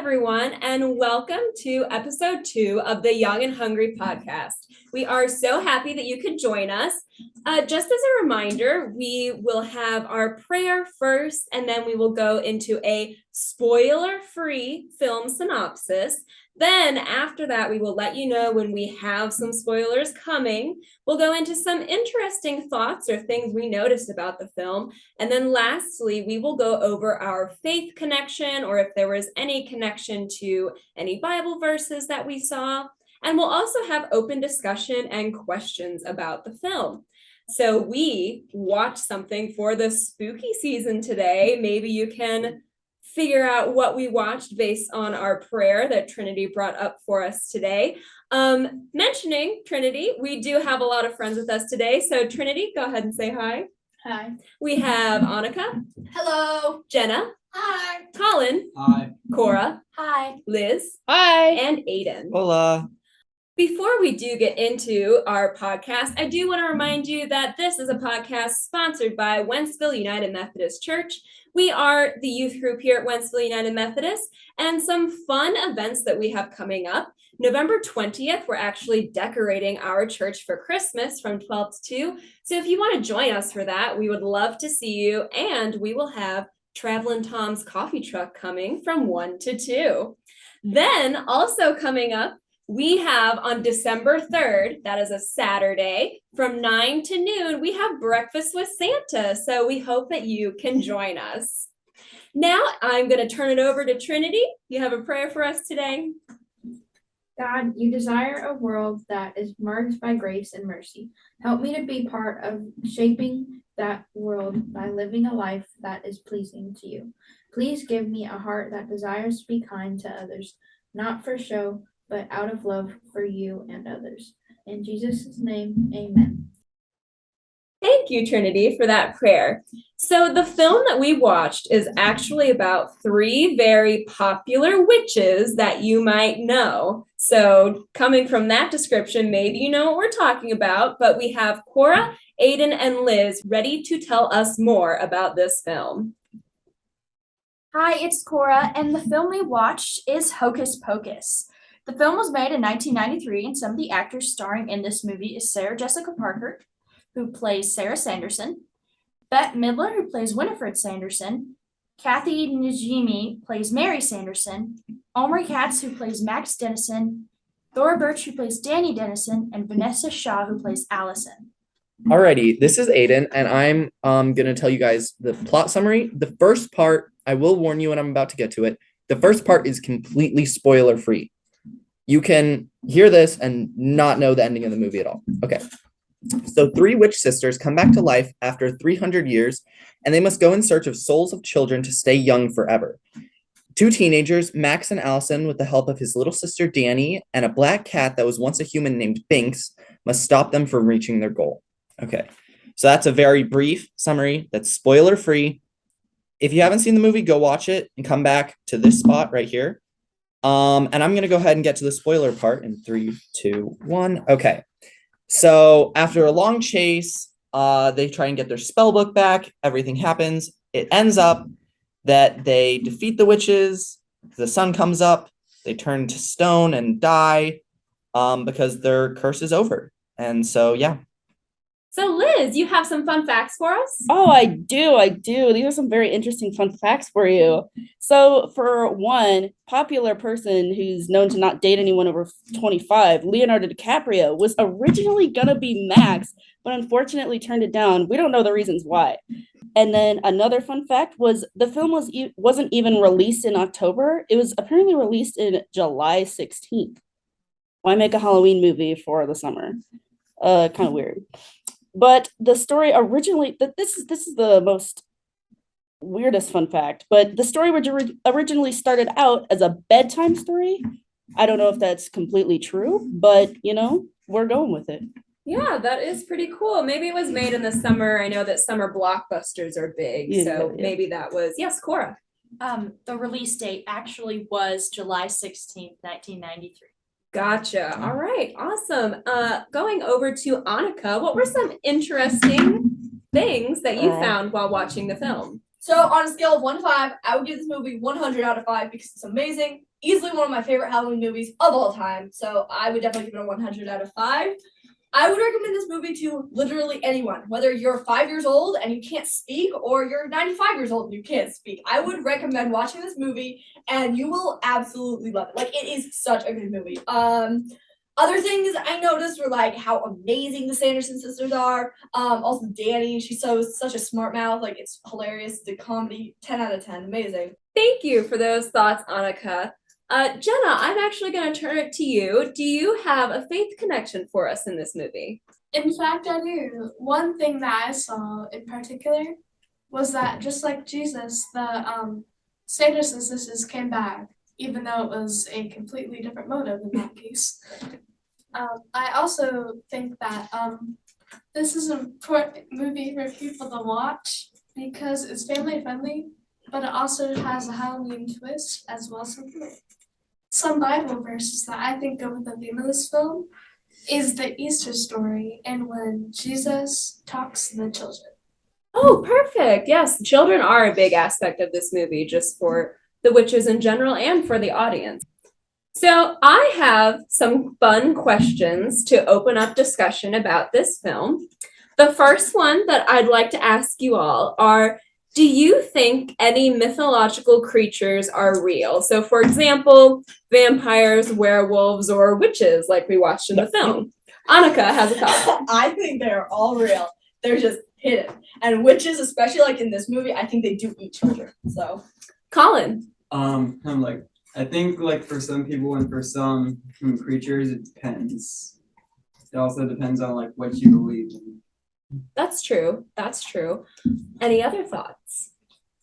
everyone, and welcome to episode 2 of the Young and Hungry podcast. We are so happy that you could join us. Just as a reminder, we will have our prayer first, and then we will go into a spoiler-free film synopsis. Then after that, we will let you know when we have some spoilers coming. We'll go into some interesting thoughts or things we noticed about the film. And then lastly, we will go over our faith connection, or if there was any connection to any Bible verses that we saw. And we'll also have open discussion and questions about the film. So we watched something for the spooky season today. Maybe you can figure out what we watched based on our prayer that Trinity brought up for us today. Mentioning Trinity, we do have a lot of friends with us today. So Trinity, go ahead and say hi. Hi. We have Annika. Hello. Jenna. Hi. Colin. Hi. Cora. Hi. Liz. Hi. And Aiden. Hola. Before we do get into our podcast, I do want to remind you that this is a podcast sponsored by Wentzville United Methodist Church. We are the youth group here at Wentzville United Methodist, and some fun events that we have coming up. November 20th, we're actually decorating our church for Christmas from 12 to 2. So if you want to join us for that, we would love to see you. And we will have Travelin' Tom's coffee truck coming from 1 to 2. Then also coming up, we have on December 3rd, that is a Saturday, from 9 to noon, we have breakfast with Santa. So we hope that you can join us. Now I'm going to turn it over to Trinity. You have a prayer for us today? God, you desire a world that is marked by grace and mercy. Help me to be part of shaping that world by living a life that is pleasing to you. Please give me a heart that desires to be kind to others, not for show, but out of love for you and others. In Jesus' name, amen. Thank you, Trinity, for that prayer. So the film that we watched is actually about 3 very popular witches that you might know. So coming from that description, maybe you know what we're talking about, but we have Cora, Aiden, and Liz ready to tell us more about this film. Hi, it's Cora, and the film we watched is Hocus Pocus. The film was made in 1993, and some of the actors starring in this movie is Sarah Jessica Parker, who plays Sarah Sanderson, Bette Midler, who plays Winifred Sanderson, Kathy Najimy plays Mary Sanderson, Omri Katz, who plays Max Dennison, Thora Birch, who plays Danny Dennison, and Vanessa Shaw, who plays Allison. Alrighty, this is Aiden, and I'm going to tell you guys the plot summary. The first part, I will warn you when I'm about to get to it, the first part is completely spoiler-free. You can hear this and not know the ending of the movie at all. Okay. So 3 witch sisters come back to life after 300 years, and they must go in search of souls of children to stay young forever. 2 teenagers, Max and Allison, with the help of his little sister Danny, and a black cat that was once a human named Binks, must stop them from reaching their goal. Okay. So that's a very brief summary that's spoiler-free. If you haven't seen the movie, go watch it and come back to this spot right here. And I'm going to go ahead and get to the spoiler part in 3, 2, 1. Okay. So after a long chase, they try and get their spell book back. Everything happens. It ends up that they defeat the witches. The sun comes up. They turn to stone and die because their curse is over. And so, yeah. So Liz, you have some fun facts for us? Oh, I do. These are some very interesting fun facts for you. So for one, popular person who's known to not date anyone over 25, Leonardo DiCaprio, was originally going to be Max, but unfortunately turned it down. We don't know the reasons why. And then another fun fact was the film wasn't even released in October. It was apparently released in July 16th. Why make a Halloween movie for the summer? Kind of weird. But the story originally, this is the most weirdest fun fact, but the story originally started out as a bedtime story. I don't know if that's completely true, but, we're going with it. Yeah, that is pretty cool. Maybe it was made in the summer. I know that summer blockbusters are big, so maybe that was, yes, Cora. The release date actually was July 16th, 1993. Gotcha. All right. Awesome. Going over to Annika, what were some interesting things that you found while watching the film? So on a scale of 1 to 5, I would give this movie 100 out of 5 because it's amazing. Easily one of my favorite Halloween movies of all time. So I would definitely give it a 100 out of 5. I would recommend this movie to literally anyone, whether you're 5 years old and you can't speak or you're 95 years old and you can't speak. I would recommend watching this movie and you will absolutely love it. Like, it is such a good movie. Other things I noticed were like how amazing the Sanderson sisters are. Also Danny, she's such a smart mouth. Like, it's hilarious. The comedy, 10 out of 10, amazing. Thank you for those thoughts, Annika. Jenna, I'm actually going to turn it to you. Do you have a faith connection for us in this movie? In fact, I do. One thing that I saw in particular was that just like Jesus, the Sanderson sisters came back, even though it was a completely different motive in that case. I also think that this is an important movie for people to watch because it's family friendly, but it also has a Halloween twist as well. Some Bible verses that I think go with the theme of this film is the Easter story and when Jesus talks to the children. Oh, perfect. Yes, children are a big aspect of this movie, just for the witches in general and for the audience. So I have some fun questions to open up discussion about this film. The first one that I'd like to ask you all are, do you think any mythological creatures are real? So, for example, vampires, werewolves, or witches like we watched in the film. Annika has a thought. I think they're all real. They're just hidden. And witches, especially like in this movie, I think they do eat children. So, Colin. I think like for some people and for some creatures, it depends. It also depends on like what you believe in. That's true. That's true. Any other thoughts?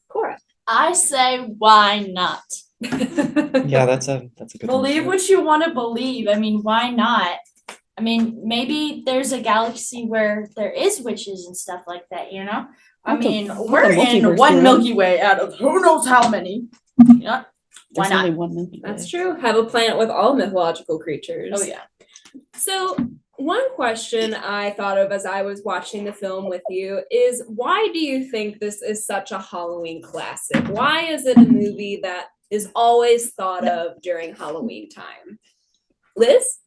Cora. I say, why not? Yeah, that's a good one. Believe what you want to believe. I mean, why not? I mean, maybe there's a galaxy where there is witches and stuff like that, you know? I mean, we're in one Milky Way out of who knows how many. Yeah. Why There's not? only one Milky Way. That's true. Have a planet with all mythological creatures. Oh, yeah. So, one question I thought of as I was watching the film with you is, why do you think this is such a Halloween classic? Why is it a movie that is always thought of during Halloween time? Liz?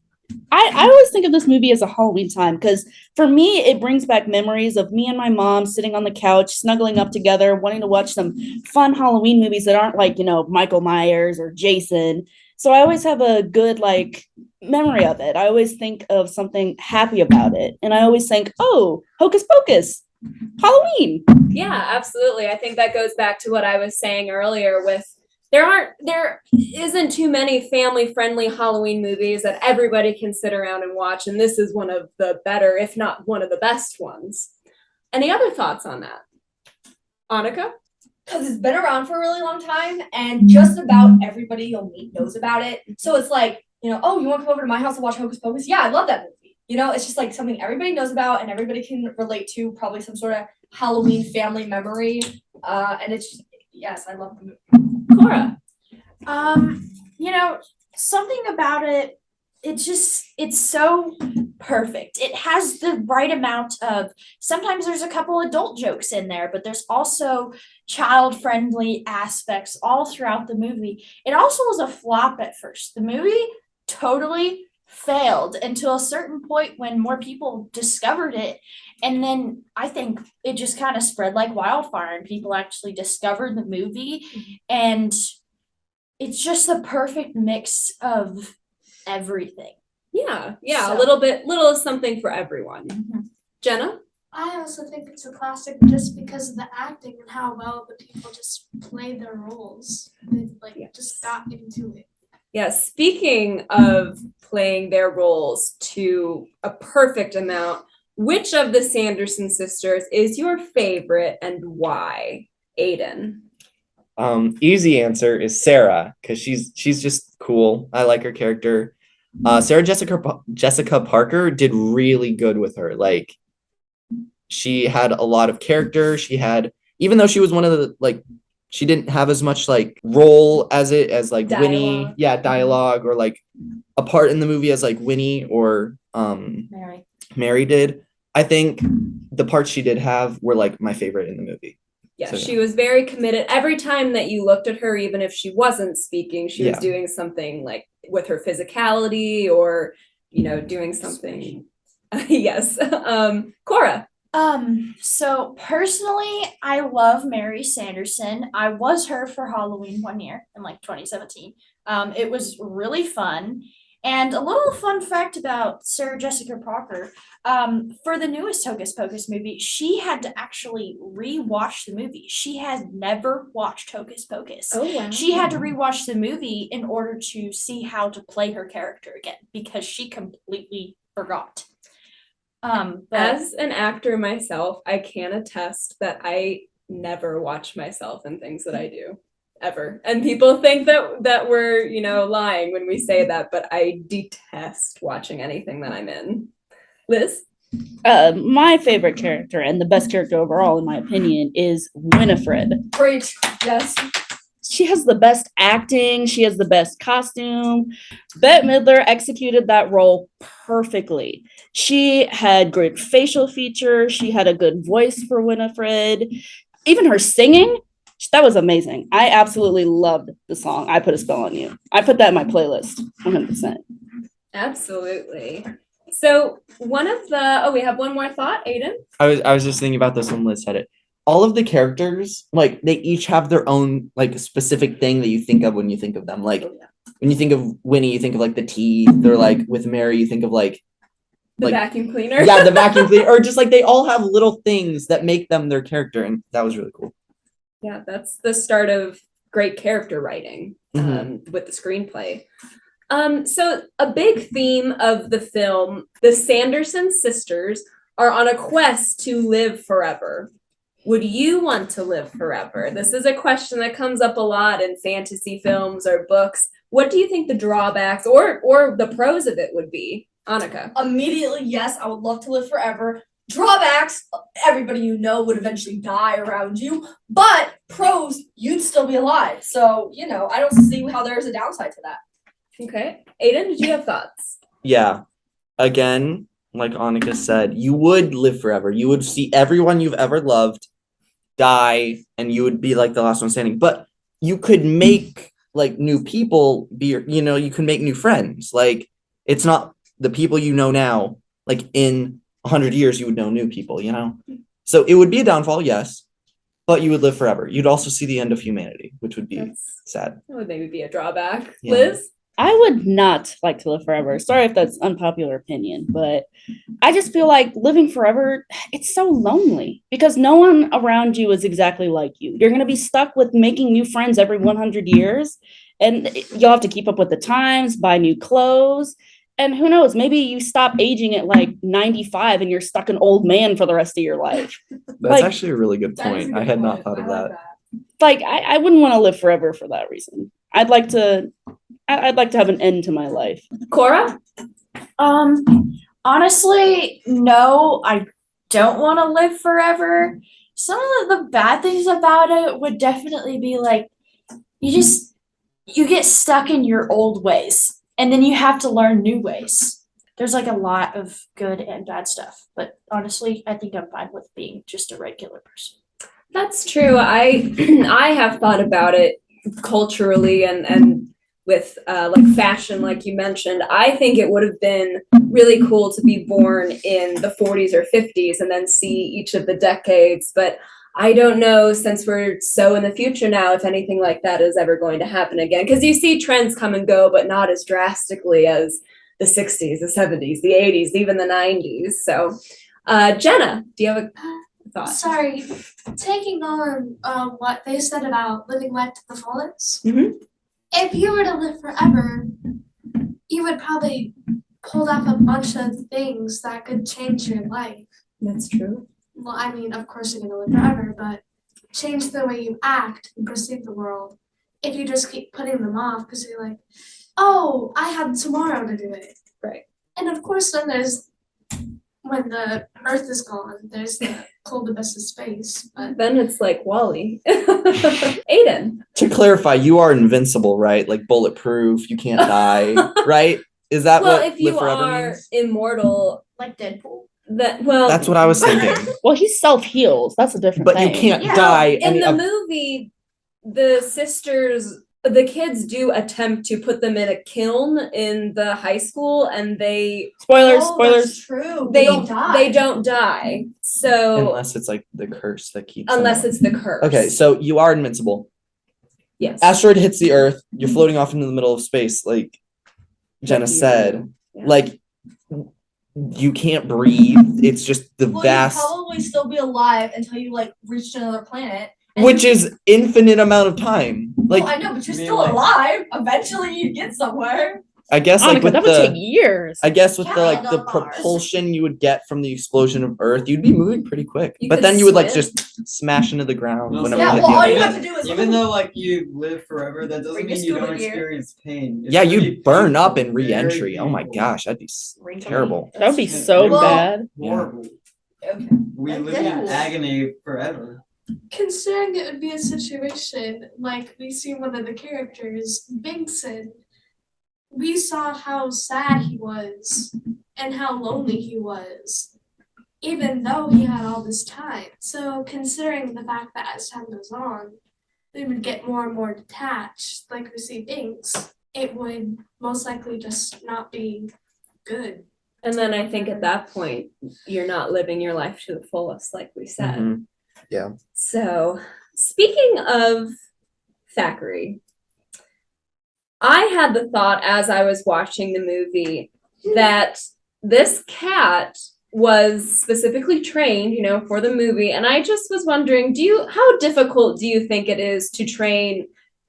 I always think of this movie as a Halloween time because for me, it brings back memories of me and my mom sitting on the couch, snuggling up together, wanting to watch some fun Halloween movies that aren't like, Michael Myers or Jason. So I always have a good memory of it. I always think of something happy about it. And I always think, oh, Hocus Pocus, Halloween. Yeah, absolutely. I think that goes back to what I was saying earlier with there isn't too many family-friendly Halloween movies that everybody can sit around and watch, and this is one of the better, if not one of the best ones. Any other thoughts on that? Annika? because it's been around for a really long time and just about everybody you'll meet knows about it. So it's like, oh, you want to come over to my house and watch Hocus Pocus? Yeah, I love that movie. It's just like something everybody knows about and everybody can relate to, probably some sort of Halloween family memory. And it's just, yes, I love the movie. Cora? Something about it, it's so perfect. It has the right amount of, sometimes there's a couple adult jokes in there, but there's also child-friendly aspects all throughout the movie. It also was a flop at first. The movie totally failed until a certain point when more people discovered it. And then I think it just kind of spread like wildfire and people actually discovered the movie. And it's just the perfect mix of everything. Yeah, So- a little something for everyone. Mm-hmm. Jenna? I also think it's a classic just because of the acting and how well the people just play their roles. They just got into it. Yeah, speaking of playing their roles to a perfect amount, which of the Sanderson sisters is your favorite and why? Aiden. Easy answer is Sarah, because she's just cool. I like her character. Sarah Jessica Parker did really good with her. Like, she had a lot of character. She had, even though she was one of the she didn't have as much role as Dialogue. Winnie, dialogue, or a part in the movie as Winnie or Mary. Mary did. I think the parts she did have were my favorite in the movie. Yeah, So, she was very committed. Every time that you looked at her, even if she wasn't speaking, she was Yeah. doing something like with her physicality or, doing something. Yes. Cora. So personally, I love Mary Sanderson. I was her for Halloween one year in like 2017. It was really fun. And a little fun fact about Sarah Jessica Parker, for the newest Hocus Pocus movie, she had to actually rewatch the movie. She had never watched Hocus Pocus. Oh, wow. She had to rewatch the movie in order to see how to play her character again because she completely forgot. But As an actor myself, I can attest that I never watch myself in things that I do. Ever. And people think that we're, lying when we say that, but I detest watching anything that I'm in. Liz? My favorite character and the best character overall, in my opinion, is Winifred. Great. Yes. She has the best acting. She has the best costume. Bette Midler executed that role perfectly. She had great facial features. She had a good voice for Winifred. Even her singing, that was amazing. I absolutely loved the song I Put a Spell on You. I put that in my playlist 100%. Absolutely. So we have one more thought, Aiden. I was just thinking about this when Liz said it. All of the characters, like, they each have their own, like, specific thing that you think of when you think of them. Like, when you think of Winnie, you think of, like, the teeth, or, like, with Mary, you think of, like, The like, vacuum cleaner. yeah, the vacuum cleaner, or just, like, they all have little things that make them their character, and that was really cool. Yeah, that's the start of great character writing with the screenplay. So a big theme of the film, the Sanderson sisters are on a quest to live forever. Would you want to live forever? This is a question that comes up a lot in fantasy films or books. What do you think the drawbacks or the pros of it would be? Annika. Immediately, yes, I would love to live forever. Drawbacks, everybody you know would eventually die around you. But pros, you'd still be alive. So, I don't see how there's a downside to that. Okay. Aiden, did you have thoughts? Yeah. Again, like Annika said, you would live forever. You would see everyone you've ever loved die, and you would be like the last one standing. But you could make like new people be you can make new friends. Like, it's not the people you know now, like in 100 years you would know new people, so it would be a downfall, yes, but you would live forever. You'd also see the end of humanity, which would be sad. That would maybe be a drawback. Yeah. Liz? I would not like to live forever. Sorry if that's unpopular opinion, but I just feel like living forever, it's so lonely because no one around you is exactly like you. You're going to be stuck with making new friends every 100 years, and you'll have to keep up with the times, buy new clothes. And who knows, maybe you stop aging at like 95 and you're stuck an old man for the rest of your life. That's actually a really good point. I had not thought of that. Like, I wouldn't want to live forever for that reason. I'd like to have an end to my life. Cora? Honestly, no, I don't want to live forever. Some of the bad things about it would definitely be like you get stuck in your old ways and then you have to learn new ways. There's like a lot of good and bad stuff, but honestly, I think I'm fine with being just a regular person. That's true. I have thought about it culturally and with like fashion, like you mentioned. I think it would have been really cool to be born in the 40s or 50s and then see each of the decades. But I don't know, since we're so in the future now, if anything like that is ever going to happen again. Because you see trends come and go, but not as drastically as the 60s, the 70s, the 80s, even the 90s. So, Jenna, do you have a thought? Sorry, taking on what they said about living life to the fullest. Mhm. If you were to live forever, you would probably pull up a bunch of things that could change your life. That's true. Well, I mean, of course you're gonna live forever, but change the way you act and perceive the world. If you just keep putting them off because you're like, oh, I have tomorrow to do it. Right. And of course, then there's when the Earth is gone, there's the cold abyss of space. But Then it's like Wall-E. Aiden. To clarify, you are invincible, right? Like bulletproof, you can't die, right? Is that Well, what if you live forever are means? immortal, Like Deadpool. That's what I was thinking. Well, he self-heals. That's a different But thing. you can't Yeah. die. In the any- movie, the kids do attempt to put them in a kiln in the high school, and they Spoilers, Oh, spoilers. that's true. they don't die. they don't die. So unless it's like the curse that keeps them unless alive. it's the curse. Okay, so you are invincible. yes. Asteroid hits the Earth. You're floating off into the middle of space, like Jenna said. Yeah. Like you can't breathe. It's just the Well, vast, you'd probably still be alive until you like reached another planet. and which you- is infinite amount of time. Like Well, I know, but you're I mean, still like- alive. Eventually, you get somewhere. I guess like Annika, with that would take the years. I guess with the Yeah, like the on Mars. propulsion you would get from the explosion of Earth, you'd be moving pretty quick. You But could then you would like swim. just smash into the ground Well, whenever yeah, you hit well, the all other you end. have to do is Even though like you live forever, that doesn't Bring mean your you scuba don't gear. experience pain. It's Yeah, pretty you'd burn up painful, in very re-entry. Oh my painful. gosh, that'd be terrible. That would be That's so Well- bad. Horrible. Okay. We live Yeah. in agony forever. Considering it would be a situation like we see one of the characters, Bingson, we saw how sad he was and how lonely he was, even though he had all this time. So considering the fact that as time goes on, we would get more and more detached, like we see Binks, it would most likely just not be good. And then I think at that point, you're not living your life to the fullest, like we said. Mhm. So, speaking of Thackeray, I had the thought as I was watching the movie that this cat was specifically trained, for the movie. And I just was wondering, how difficult do you think it is to train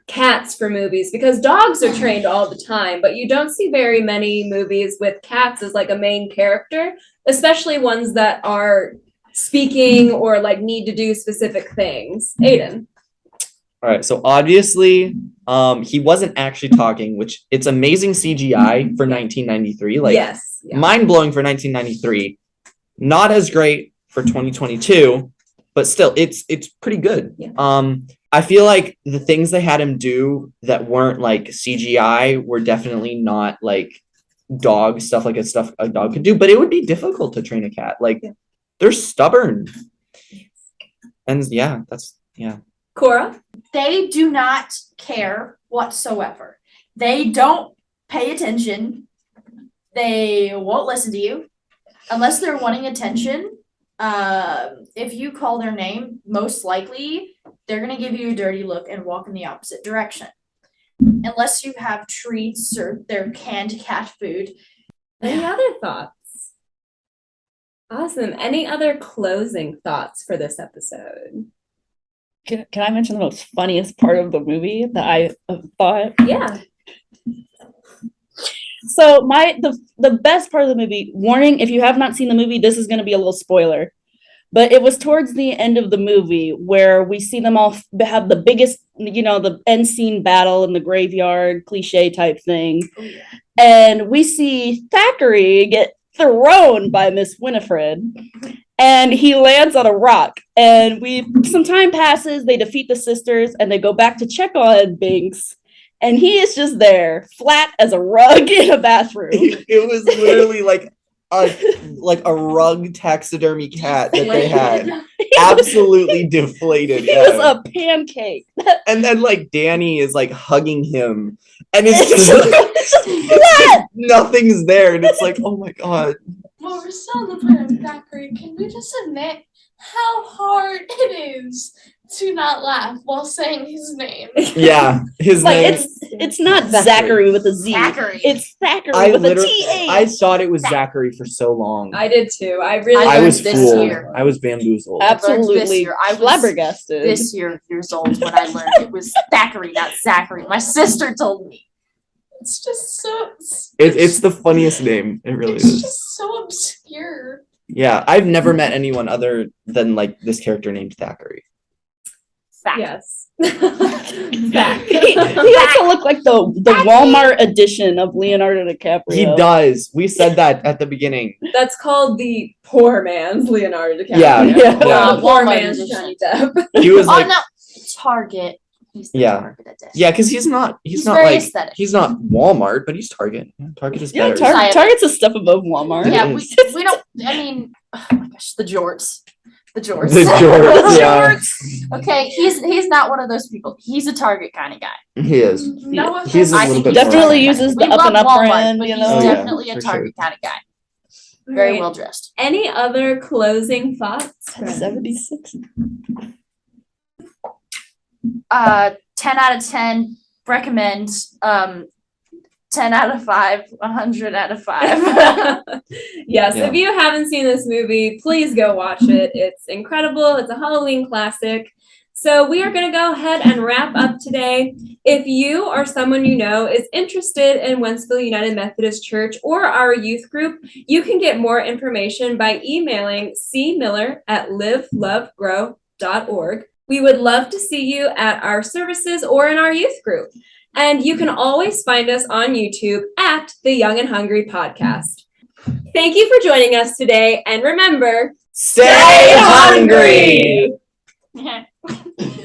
cats for movies? Because dogs are trained all the time, but you don't see very many movies with cats as like a main character, especially ones that are speaking or like need to do specific things. Aiden. All right, so obviously, he wasn't actually talking, which it's amazing CGI for 1993. Like yes. Yeah. mind blowing for 1993. Not as great for 2022, but still, it's pretty good. Yeah. I feel like the things they had him do that weren't like CGI were definitely not like dog stuff, like stuff a dog could do. But it would be difficult to train a cat. Like they're stubborn, and Cora. They do not care whatsoever. They don't pay attention. They won't listen to you unless they're wanting attention. If you call their name, most likely they're going to give you a dirty look and walk in the opposite direction. Unless you have treats or their canned cat food. Any other thoughts? Awesome. Any other closing thoughts for this episode? Can I mention the most funniest part of the movie that I thought? Yeah. So the best part of the movie, warning, if you have not seen the movie, this is going to be a little spoiler. But it was towards the end of the movie where we see them all have the biggest, the end scene battle in the graveyard, cliche type thing. Oh, yeah. And we see Thackeray get thrown by Miss Winifred. And he lands on a rock. And some time passes, they defeat the sisters, and they go back to check on Binks. And he is just there, flat as a rug in a bathroom. it was literally like a rug taxidermy cat that they had, absolutely deflated. He was a pancake. And then like Danny is like hugging him, and it's It's just flat. nothing's there, and it's like, oh my god. Well, we're still on the point of Thackeray. Can we just admit how hard it is to not laugh while saying his name? Yeah, his Like name. it's not Zachary. Zachary with a Z. Thackeray. It's Thackeray I with a literally, TH. I thought it was Zachary for so long. I did too. I really I learned was this fooled. year. I was bamboozled. learned this Absolutely year. I was flabbergasted. This years old when I learned it was Thackeray, not Zachary. My sister told me. It's just so. It's the funniest name. It really It's is. just so obscure. Yeah, I've never met anyone other than like this character named Thackeray. Fact. Yes. Fact. He also looked like the Walmart edition of Leonardo DiCaprio. He does. We said that at the beginning. That's called the poor man's Leonardo DiCaprio. Yeah, yeah. Poor Walmart man's edition. Johnny Depp. He was Oh like, no, Target. He's the Yeah. Target edition. yeah, because he's not very like aesthetic. he's not Walmart, but he's Target. Yeah, Target is Yeah, better. Tar- Target's a step above Walmart. Yeah, It we is. don't. I mean, oh my gosh, the jorts. The jorts. The jorts, yeah. Okay, he's not one of those people. He's a Target kind of guy. He is. No He's a I little think bit he's Definitely more- uses We the up love and up Walmart, brand, but you he's know. Oh, yeah, definitely a for Target kind of guy. Very Great. well dressed. Any other closing thoughts? friends? 76. 10 out of 10. Recommend. 10 out of 5. 100 out of 5. Yes, Yeah. if you haven't seen this movie, please go watch it. It's incredible. It's a Halloween classic. So we are going to go ahead and wrap up today. If you or someone you know is interested in Wentzville United Methodist Church or our youth group, you can get more information by emailing cmiller@livelovegrow.org. We would love to see you at our services or in our youth group. And you can always find us on YouTube at the Young and Hungry Podcast. Thank you for joining us today. And remember, Stay hungry! Yeah.